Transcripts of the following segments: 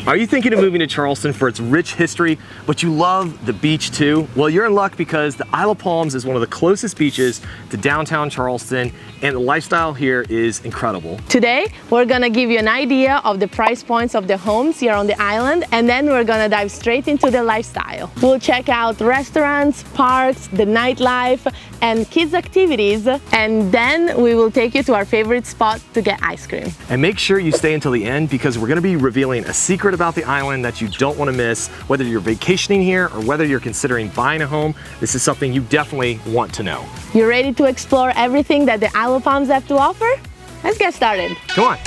Are you thinking of moving to Charleston for its rich history, but you love the beach too? Well, you're in luck because the Isle of Palms is one of the closest beaches to downtown Charleston, and the lifestyle here is incredible. Today, we're gonna give you an idea of the price points of the homes here on the island, and then we're gonna dive straight into the lifestyle. We'll check out restaurants, parks, the nightlife, and kids activities, and then we will take you to our favorite spot to get ice cream. And make sure you stay until the end because we're gonna be revealing a secret about the island that you don't wanna miss. Whether you're vacationing here or whether you're considering buying a home, this is something you definitely want to know. You ready to explore everything that the Isle of Palms have to offer? Let's get started. Come on.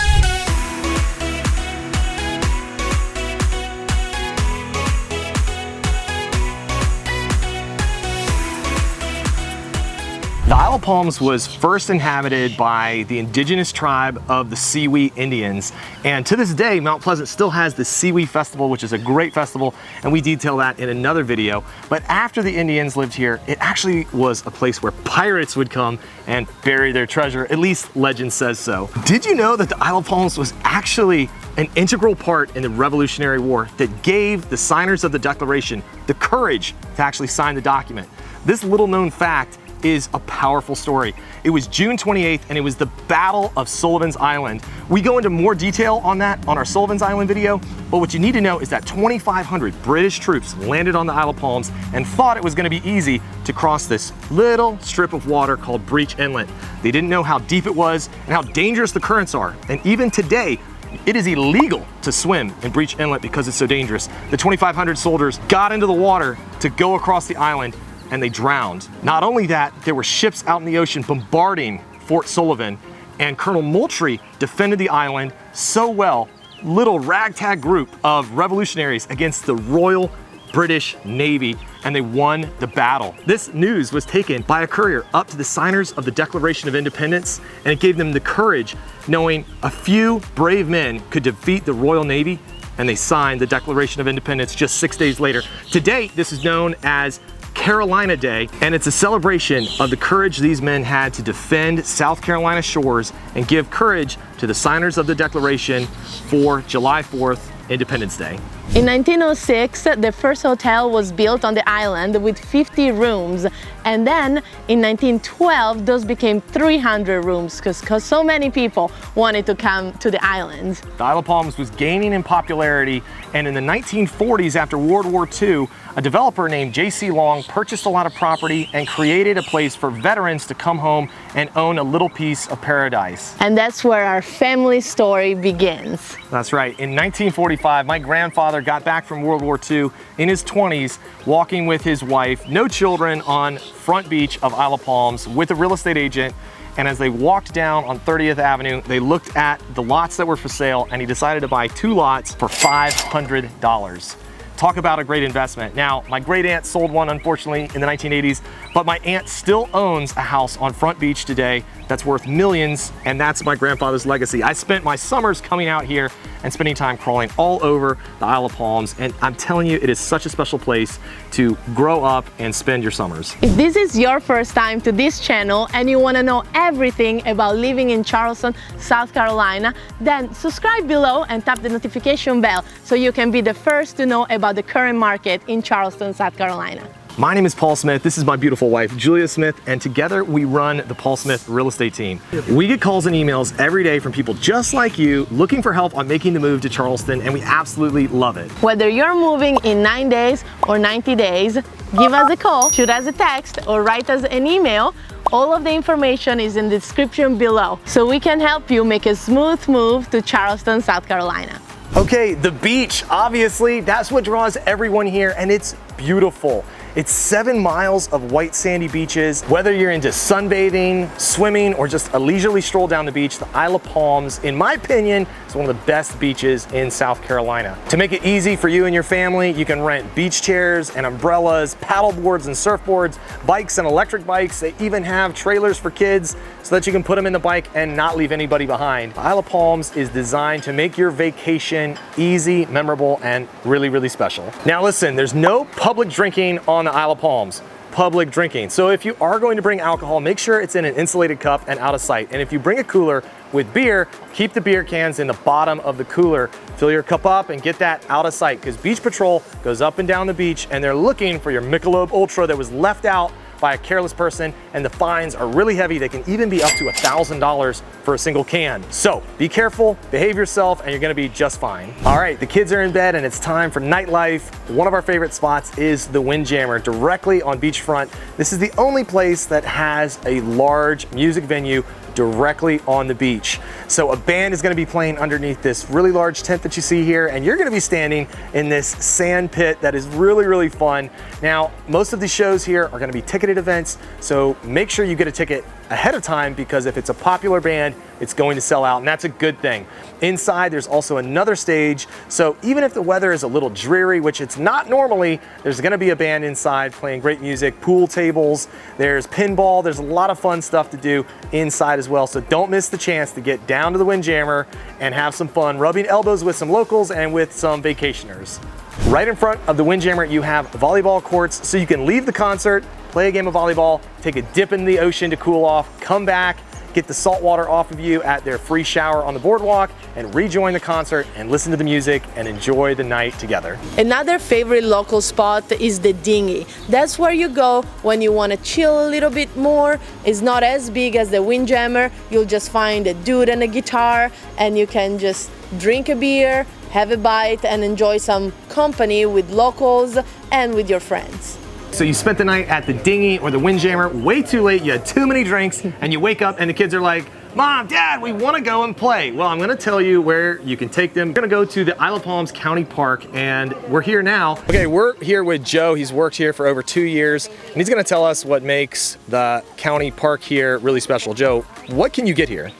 The Isle of Palms was first inhabited by the indigenous tribe of the Seawee Indians, and to this day Mount Pleasant still has the Seawee Festival, which is a great festival, and we detail that in another video. But after the Indians lived here, it actually was a place where pirates would come and bury their treasure, at least legend says so. Did you know that the Isle of Palms was actually an integral part in the Revolutionary War that gave the signers of the Declaration the courage to actually sign the document? This little known fact is a powerful story. It was June 28th and it was the Battle of Sullivan's Island. We go into more detail on that on our Sullivan's Island video, but what you need to know is that 2,500 British troops landed on the Isle of Palms and thought it was gonna be easy to cross this little strip of water called Breach Inlet. They didn't know how deep it was and how dangerous the currents are. And even today, it is illegal to swim in Breach Inlet because it's so dangerous. The 2,500 soldiers got into the water to go across the island and they drowned. Not only that, there were ships out in the ocean bombarding Fort Sullivan, and Colonel Moultrie defended the island so well, little ragtag group of revolutionaries against the Royal British Navy, and they won the battle. This news was taken by a courier up to the signers of the Declaration of Independence, and it gave them the courage knowing a few brave men could defeat the Royal Navy, and they signed the Declaration of Independence just 6 days later. Today, this is known as Carolina Day, and it's a celebration of the courage these men had to defend South Carolina shores and give courage to the signers of the Declaration for July 4th, Independence Day. In 1906, the first hotel was built on the island with 50 rooms, and then in 1912 those became 300 rooms because so many people wanted to come to the island. The Isle of Palms was gaining in popularity, and in the 1940s, after World War II, a developer named J.C. Long purchased a lot of property and created a place for veterans to come home and own a little piece of paradise. And that's where our family story begins. That's right. In 1945, my grandfather got back from World War II in his 20s, walking with his wife, no children, on Front Beach of Isle of Palms with a real estate agent. And as they walked down on 30th Avenue, they looked at the lots that were for sale, and he decided to buy 2 lots for $500. Talk about a great investment. Now, my great aunt sold one, unfortunately, in the 1980s, but my aunt still owns a house on Front Beach today that's worth millions, and that's my grandfather's legacy. I spent my summers coming out here and spending time crawling all over the Isle of Palms, and I'm telling you, it is such a special place to grow up and spend your summers. If this is your first time to this channel and you want to know everything about living in Charleston, South Carolina, then subscribe below and tap the notification bell so you can be the first to know about the current market in Charleston, South Carolina. My name is Paul Smith. This is my beautiful wife, Julia Smith, and together we run the Paul Smith real estate team. We get calls and emails every day from people just like you looking for help on making the move to Charleston, and we absolutely love it. Whether you're moving in 9 days or 90 days, give us a call, shoot us a text, or write us an email. All of the information is in the description below, so we can help you make a smooth move to Charleston, South Carolina. Okay, the beach, obviously, that's what draws everyone here, and it's beautiful. It's 7 miles of white sandy beaches. Whether you're into sunbathing, swimming, or just a leisurely stroll down the beach, the Isle of Palms, in my opinion, is one of the best beaches in South Carolina. To make it easy for you and your family, you can rent beach chairs and umbrellas, paddle boards and surfboards, bikes and electric bikes. They even have trailers for kids so that you can put them in the bike and not leave anybody behind. The Isle of Palms is designed to make your vacation easy, memorable, and really, really special. Now listen, there's no public drinking on the Isle of Palms. Public drinking. So if you are going to bring alcohol, make sure it's in an insulated cup and out of sight. And if you bring a cooler, with beer, keep the beer cans in the bottom of the cooler. Fill your cup up and get that out of sight, because Beach Patrol goes up and down the beach and they're looking for your Michelob Ultra that was left out by a careless person, and the fines are really heavy. They can even be up to $1,000 for a single can. So be careful, behave yourself, and you're gonna be just fine. All right, the kids are in bed and it's time for nightlife. One of our favorite spots is the Windjammer, directly on beachfront. This is the only place that has a large music venue directly on the beach. So a band is gonna be playing underneath this really large tent that you see here, and you're gonna be standing in this sand pit that is really, really fun. Now, most of the shows here are gonna be ticketed events, so make sure you get a ticket ahead of time, because if it's a popular band, it's going to sell out, and that's a good thing. Inside, there's also another stage, so even if the weather is a little dreary, which it's not normally, there's gonna be a band inside playing great music, pool tables, there's pinball, there's a lot of fun stuff to do inside as well, so don't miss the chance to get down to the Windjammer and have some fun, rubbing elbows with some locals and with some vacationers. Right in front of the Windjammer, you have volleyball courts, so you can leave the concert, play a game of volleyball, take a dip in the ocean to cool off, come back, get the salt water off of you at their free shower on the boardwalk, and rejoin the concert and listen to the music and enjoy the night together. Another favorite local spot is the Dinghy. That's where you go when you want to chill a little bit more. It's not as big as the Windjammer. You'll just find a dude and a guitar, and you can just drink a beer, have a bite, and enjoy some company with locals and with your friends. So you spent the night at the Dinghy or the Windjammer way too late, you had too many drinks, and you wake up and the kids are like, Mom, Dad, we want to go and play. Well, I'm going to tell you where you can take them. We're going to go to the Isle of Palms County Park, and we're here now. Okay, we're here with Joe. He's worked here for over 2 years, and he's going to tell us what makes the county park here really special. Joe, what can you get here?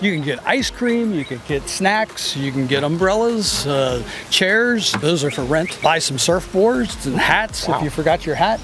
You can get ice cream, you can get snacks, you can get umbrellas, chairs, those are for rent. Buy some surfboards and hats if you forgot your hat.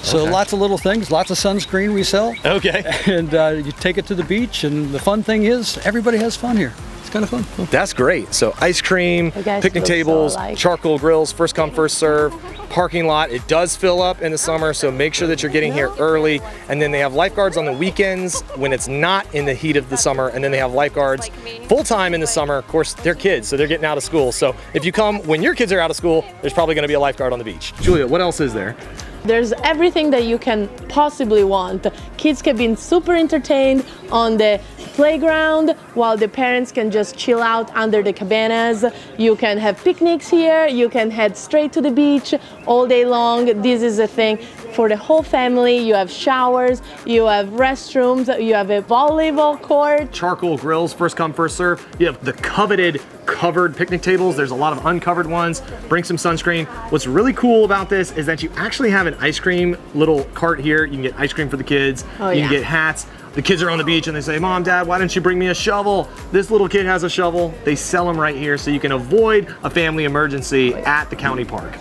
So lots of little things, lots of sunscreen we sell. Okay. And you take it to the beach, and the fun thing is everybody has fun here. It's kind of fun. That's great. So ice cream, picnic tables, charcoal grills, first come, first serve, parking lot. It does fill up in the summer, so make sure that you're getting here early. And then they have lifeguards on the weekends when it's not in the heat of the summer. And then they have lifeguards full-time in the summer. Of course, they're kids, so they're getting out of school. So if you come when your kids are out of school, there's probably gonna be a lifeguard on the beach. Julia, what else is there? There's everything that you can possibly want. Kids can be super entertained on the playground, while the parents can just chill out under the cabanas. You can have picnics here, you can head straight to the beach all day long. This is a thing for the whole family. You have showers, you have restrooms, you have a volleyball court. Charcoal grills, first come, first serve. You have the coveted covered picnic tables. There's a lot of uncovered ones. Bring some sunscreen. What's really cool about this is that you actually have an ice cream little cart here. You can get ice cream for the kids. You can get hats. The kids are on the beach and they say, Mom, Dad, why didn't you bring me a shovel? This little kid has a shovel. They sell them right here, so you can avoid a family emergency at the county park.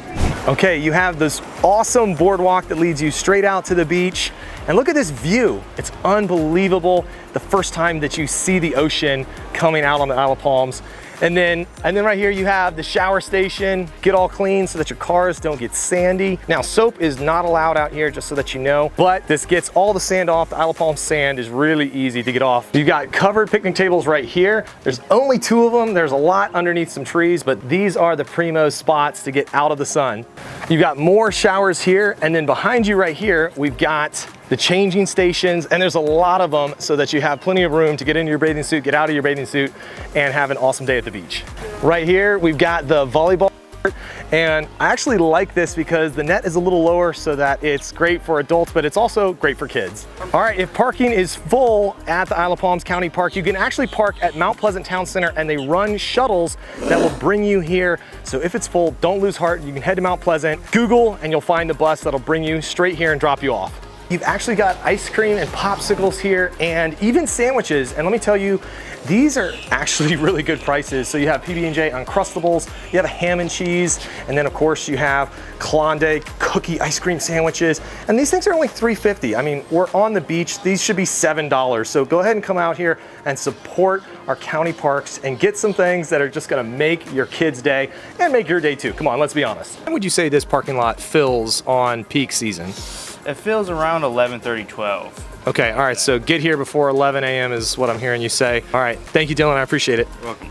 Okay, you have this awesome boardwalk that leads you straight out to the beach. And look at this view. It's unbelievable. The first time that you see the ocean coming out on the Isle of Palms. And then right here you have the shower station. Get all clean so that your cars don't get sandy. Now, soap is not allowed out here, just so that you know, but this gets all the sand off. The Isle of Palms sand is really easy to get off. You've got covered picnic tables right here. There's only 2 of them. There's a lot underneath some trees, but these are the primo spots to get out of the sun. You've got more showers here, and then behind you right here, we've got the changing stations, and there's a lot of them so that you have plenty of room to get into your bathing suit, get out of your bathing suit, and have an awesome day at the beach. Right here, we've got the volleyball court, and I actually like this because the net is a little lower so that it's great for adults, but it's also great for kids. All right, if parking is full at the Isle of Palms County Park, you can actually park at Mount Pleasant Town Center, and they run shuttles that will bring you here. So if it's full, don't lose heart. You can head to Mount Pleasant, Google, and you'll find the bus that'll bring you straight here and drop you off. You've actually got ice cream and popsicles here, and even sandwiches. And let me tell you, these are actually really good prices. So you have PB&J Uncrustables, you have a ham and cheese, and then of course you have Klondike cookie ice cream sandwiches. And these things are only $3.50. I mean, we're on the beach. These should be $7. So go ahead and come out here and support our county parks and get some things that are just gonna make your kids' day and make your day too. Come on, let's be honest. When would you say this parking lot fills on peak season? It fills around 11:30, 12. Okay, all right, so get here before 11 a.m. is what I'm hearing you say. All right, thank you, Dylan, I appreciate it. You're welcome.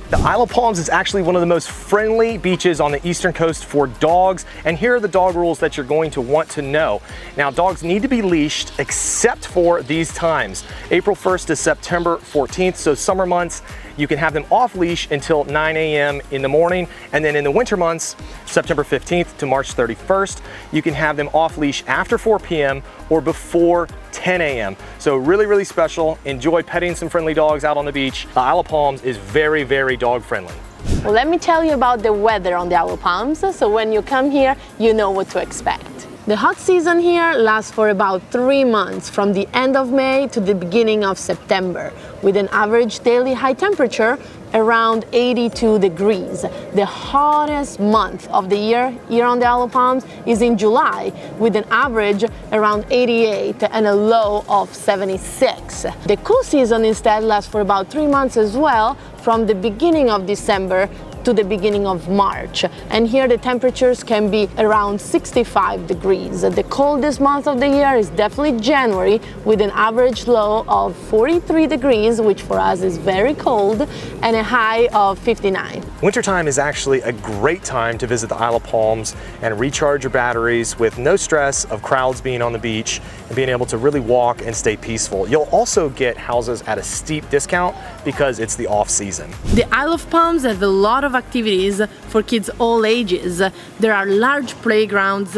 The Isle of Palms is actually one of the most friendly beaches on the eastern coast for dogs, and here are the dog rules that you're going to want to know. Now, dogs need to be leashed except for these times. April 1st to September 14th, so summer months, you can have them off leash until 9 a.m. in the morning, and then in the winter months, September 15th to March 31st, you can have them off leash after 4 p.m. or before 10 a.m. So really, really special. Enjoy petting some friendly dogs out on the beach. The Isle of Palms is very, very dog friendly. Well, let me tell you about the weather on the Isle of Palms, so when you come here, you know what to expect. The hot season here lasts for about 3 months, from the end of May to the beginning of September, with an average daily high temperature around 82 degrees. The hottest month of the year here on the Isle of Palms is in July, with an average around 88 and a low of 76. The cool season instead lasts for about 3 months as well, from the beginning of December to the beginning of March. And here the temperatures can be around 65 degrees. The coldest month of the year is definitely January, with an average low of 43 degrees, which for us is very cold, and a high of 59. Wintertime is actually a great time to visit the Isle of Palms and recharge your batteries with no stress of crowds being on the beach and being able to really walk and stay peaceful. You'll also get houses at a steep discount because it's the off season. The Isle of Palms has a lot of activities for kids all ages. There are large playgrounds,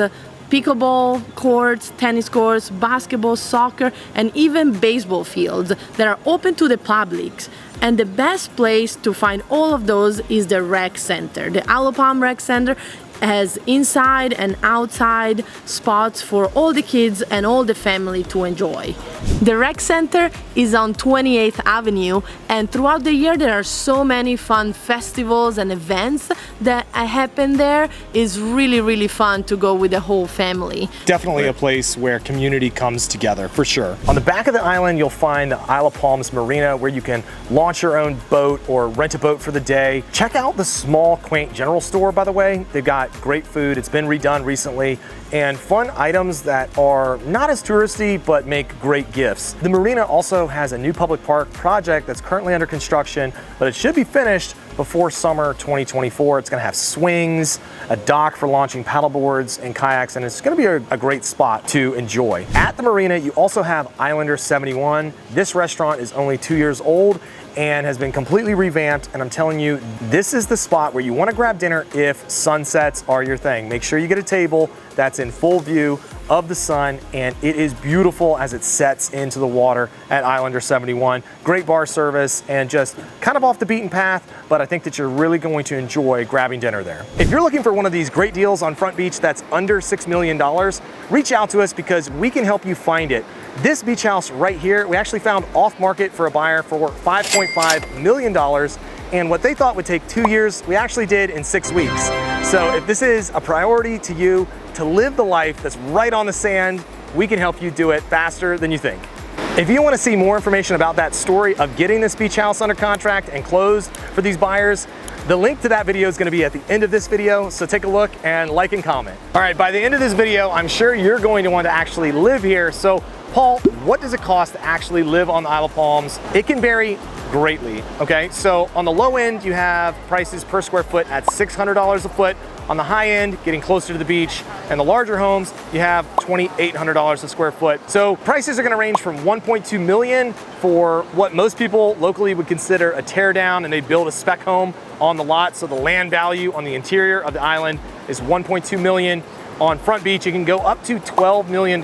pickleball courts, tennis courts, basketball, soccer, and even baseball fields that are open to the public. And the best place to find all of those is the rec center. The Isle of Palms Rec Center has inside and outside spots for all the kids and all the family to enjoy. The rec center is on 28th Avenue, and throughout the year there are so many fun festivals and events that happen there. It's really, really fun to go with the whole family. Definitely a place where community comes together, for sure. On the back of the island, you'll find the Isle of Palms Marina, where you can launch your own boat or rent a boat for the day. Check out the small, quaint general store, by the way. They've got great food. It's been redone recently, and fun items that are not as touristy but make great gifts. The marina also has a new public park project that's currently under construction, but it should be finished before summer 2024. It's going to have swings, a dock for launching paddleboards and kayaks, and it's going to be a great spot to enjoy. At the marina, you also have Islander 71. This restaurant is only 2 years old and has been completely revamped, and I'm telling you, this is the spot where you want to grab dinner if sunsets are your thing. Make sure you get a table that's in full view of the sun, and it is beautiful as it sets into the water at Islander 71. Great bar service and just kind of off the beaten path, but I think that you're really going to enjoy grabbing dinner there. If you're looking for one of these great deals on Front Beach that's under $6 million, reach out to us because we can help you find it. This beach house right here, we actually found off market for a buyer for $5.5 million, and what they thought would take 2 years, we actually did in 6 weeks. So if this is a priority to you to live the life that's right on the sand, we can help you do it faster than you think. If you want to see more information about that story of getting this beach house under contract and closed for these buyers, the link to that video is going to be at the end of this video, so take a look and like and comment. All right, by the end of this video, I'm sure you're going to want to actually live here. So Paul, what does it cost to actually live on the Isle of Palms? It can vary greatly, okay? So on the low end, you have prices per square foot at $600 a foot. On the high end, getting closer to the beach, and the larger homes, you have $2,800 a square foot. So prices are gonna range from $1.2 million for what most people locally would consider a tear down, and they build a spec home on the lot. So the land value on the interior of the island is $1.2 million. On Front Beach, it can go up to $12 million,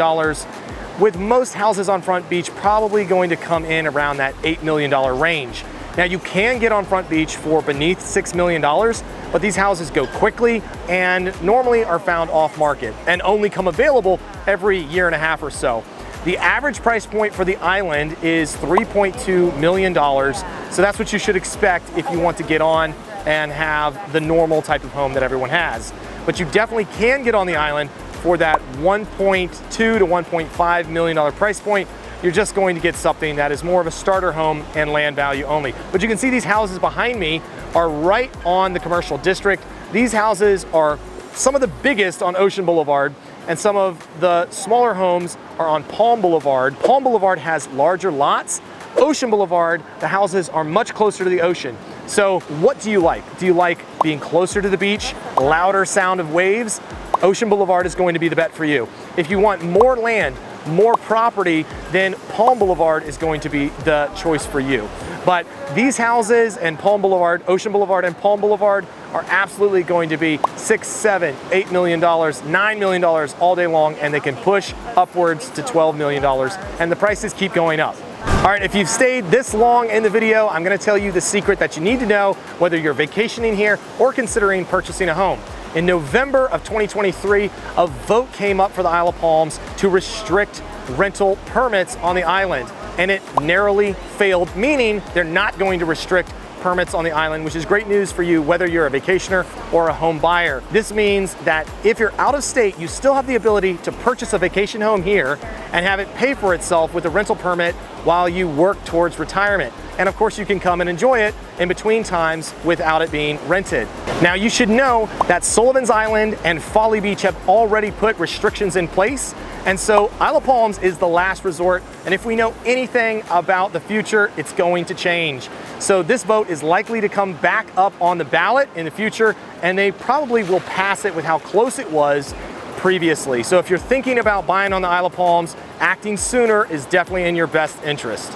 with most houses on Front Beach probably going to come in around that $8 million range. Now, you can get on Front Beach for beneath $6 million, but these houses go quickly and normally are found off market and only come available every year and a half or so. The average price point for the island is $3.2 million, so that's what you should expect if you want to get on and have the normal type of home that everyone has. But you definitely can get on the island for that $1.2 to $1.5 million price point. You're just going to get something that is more of a starter home and land value only. But you can see these houses behind me are right on the commercial district. These houses are some of the biggest on Ocean Boulevard, and some of the smaller homes are on Palm Boulevard. Palm Boulevard has larger lots. Ocean Boulevard, the houses are much closer to the ocean. So what do you like? Do you like being closer to the beach, louder sound of waves? Ocean Boulevard is going to be the bet for you. If you want more land, more property, then Palm Boulevard is going to be the choice for you. But these houses and Palm Boulevard, Ocean Boulevard and Palm Boulevard are absolutely going to be $6, $7, $8 million, $9 million all day long, and they can push upwards to $12 million, and the prices keep going up. All right, if you've stayed this long in the video, I'm gonna tell you the secret that you need to know whether you're vacationing here or considering purchasing a home. In November of 2023, a vote came up for the Isle of Palms to restrict rental permits on the island, and it narrowly failed, meaning they're not going to restrict permits on the island, which is great news for you whether you're a vacationer or a home buyer. This means that if you're out of state, you still have the ability to purchase a vacation home here and have it pay for itself with a rental permit while you work towards retirement. And of course you can come and enjoy it in between times without it being rented. Now you should know that Sullivan's Island and Folly Beach have already put restrictions in place, and so Isle of Palms is the last resort, and if we know anything about the future, it's going to change. So this vote is likely to come back up on the ballot in the future, and they probably will pass it with how close it was previously. So if you're thinking about buying on the Isle of Palms, acting sooner is definitely in your best interest.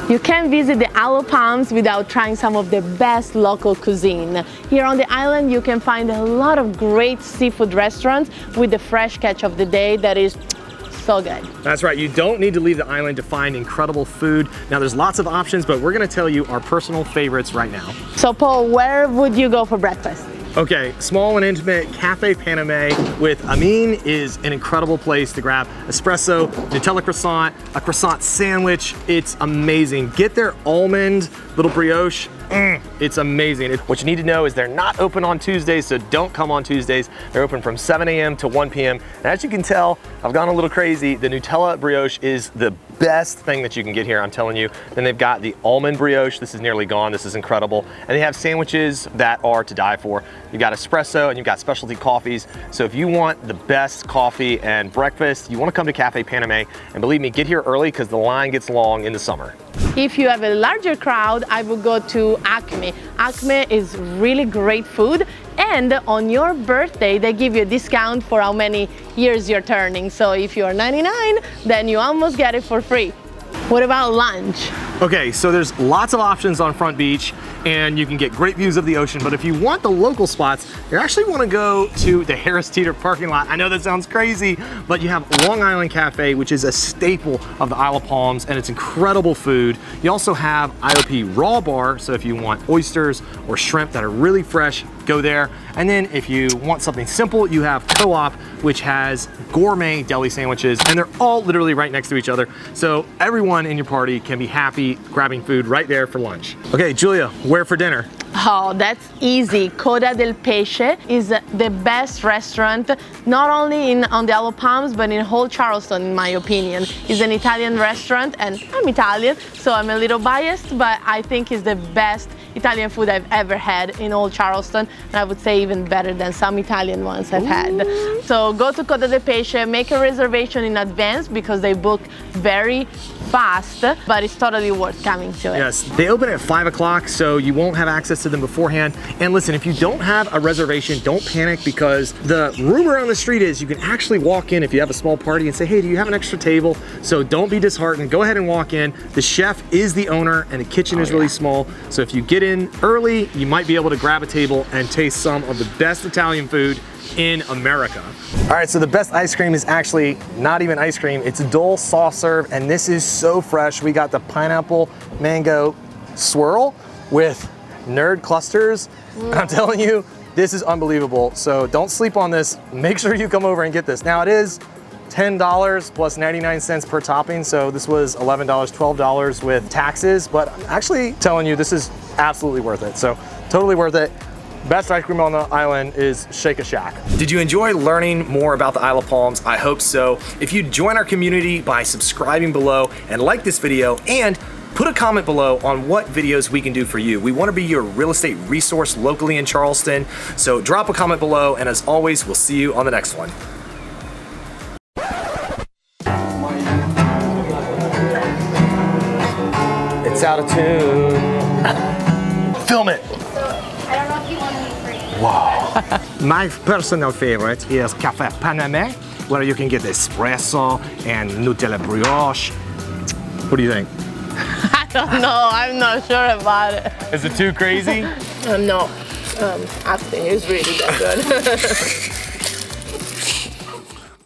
You can't visit the Isle of Palms without trying some of the best local cuisine. Here on the island you can find a lot of great seafood restaurants with the fresh catch of the day that is so good. That's right, you don't need to leave the island to find incredible food. Now there's lots of options, but we're gonna tell you our personal favorites right now. So Paul, where would you go for breakfast? Okay, small and intimate Cafe Paname with Amin is an incredible place to grab espresso, Nutella croissant, a croissant sandwich. It's amazing. Get their almond little brioche. It's amazing. What you need to know is they're not open on Tuesdays, so don't come on Tuesdays. They're open from 7 a.m. to 1 p.m. And as you can tell, I've gone a little crazy. The Nutella brioche is the best thing that you can get here, I'm telling you. Then they've got the almond brioche. This is nearly gone. This is incredible. And they have sandwiches that are to die for. You've got espresso and you've got specialty coffees. So if you want the best coffee and breakfast, you want to come to Cafe Paname. And believe me, get here early because the line gets long in the summer. If you have a larger crowd, I would go to Acme. Acme is really great food, and on your birthday they give you a discount for how many years you're turning. So if you're 99, then you almost get it for free. What about lunch? Okay, so there's lots of options on Front Beach and you can get great views of the ocean, but if you want the local spots, you actually want to go to the Harris Teeter parking lot. I know that sounds crazy, but you have Long Island Cafe, which is a staple of the Isle of Palms, and it's incredible food. You also have IOP Raw Bar, so if you want oysters or shrimp that are really fresh, go there. And then if you want something simple, you have Co-op, which has gourmet deli sandwiches, and they're all literally right next to each other. So everyone in your party can be happy grabbing food right there for lunch. Okay, Julia, where for dinner? Oh, that's easy. Coda del Pesche is the best restaurant, not only on the Isle of Palms, but in whole Charleston, in my opinion. It's an Italian restaurant, and I'm Italian, so I'm a little biased, but I think it's the best Italian food I've ever had in all Charleston, and I would say even better than some Italian ones I've had. So go to Coda del Pesche, make a reservation in advance because they book very fast, but it's totally worth coming to it. Yes, they open at 5 o'clock, so you won't have access to them beforehand. And listen, if you don't have a reservation, don't panic, because the rumor on the street is you can actually walk in if you have a small party and say, hey, do you have an extra table? So don't be disheartened, go ahead and walk in. The chef is the owner and the kitchen is really small. So if you get in early, you might be able to grab a table and taste some of the best Italian food in America. All right, so the best ice cream is actually not even ice cream, it's a Dole soft serve, and this is so fresh. We got the pineapple mango swirl with nerd clusters. I'm telling you, this is unbelievable. So don't sleep on this. Make sure you come over and get this. Now it is $10 plus 99 cents per topping. So this was $11, $12 with taxes, but I'm actually telling you, this is absolutely worth it. So totally worth it. Best ice cream on the island is Shak. Did you enjoy learning more about the Isle of Palms? I hope so. If you join our community by subscribing below and like this video, and put a comment below on what videos we can do for you. We want to be your real estate resource locally in Charleston. So drop a comment below, and as always, we'll see you on the next one. out of tune. Film it. I don't know if you want to be free. Wow. My personal favorite is Cafe Paname, where you can get espresso and Nutella brioche. What do you think? I don't know, I'm not sure about it. Is it too crazy? No, acting is really that good.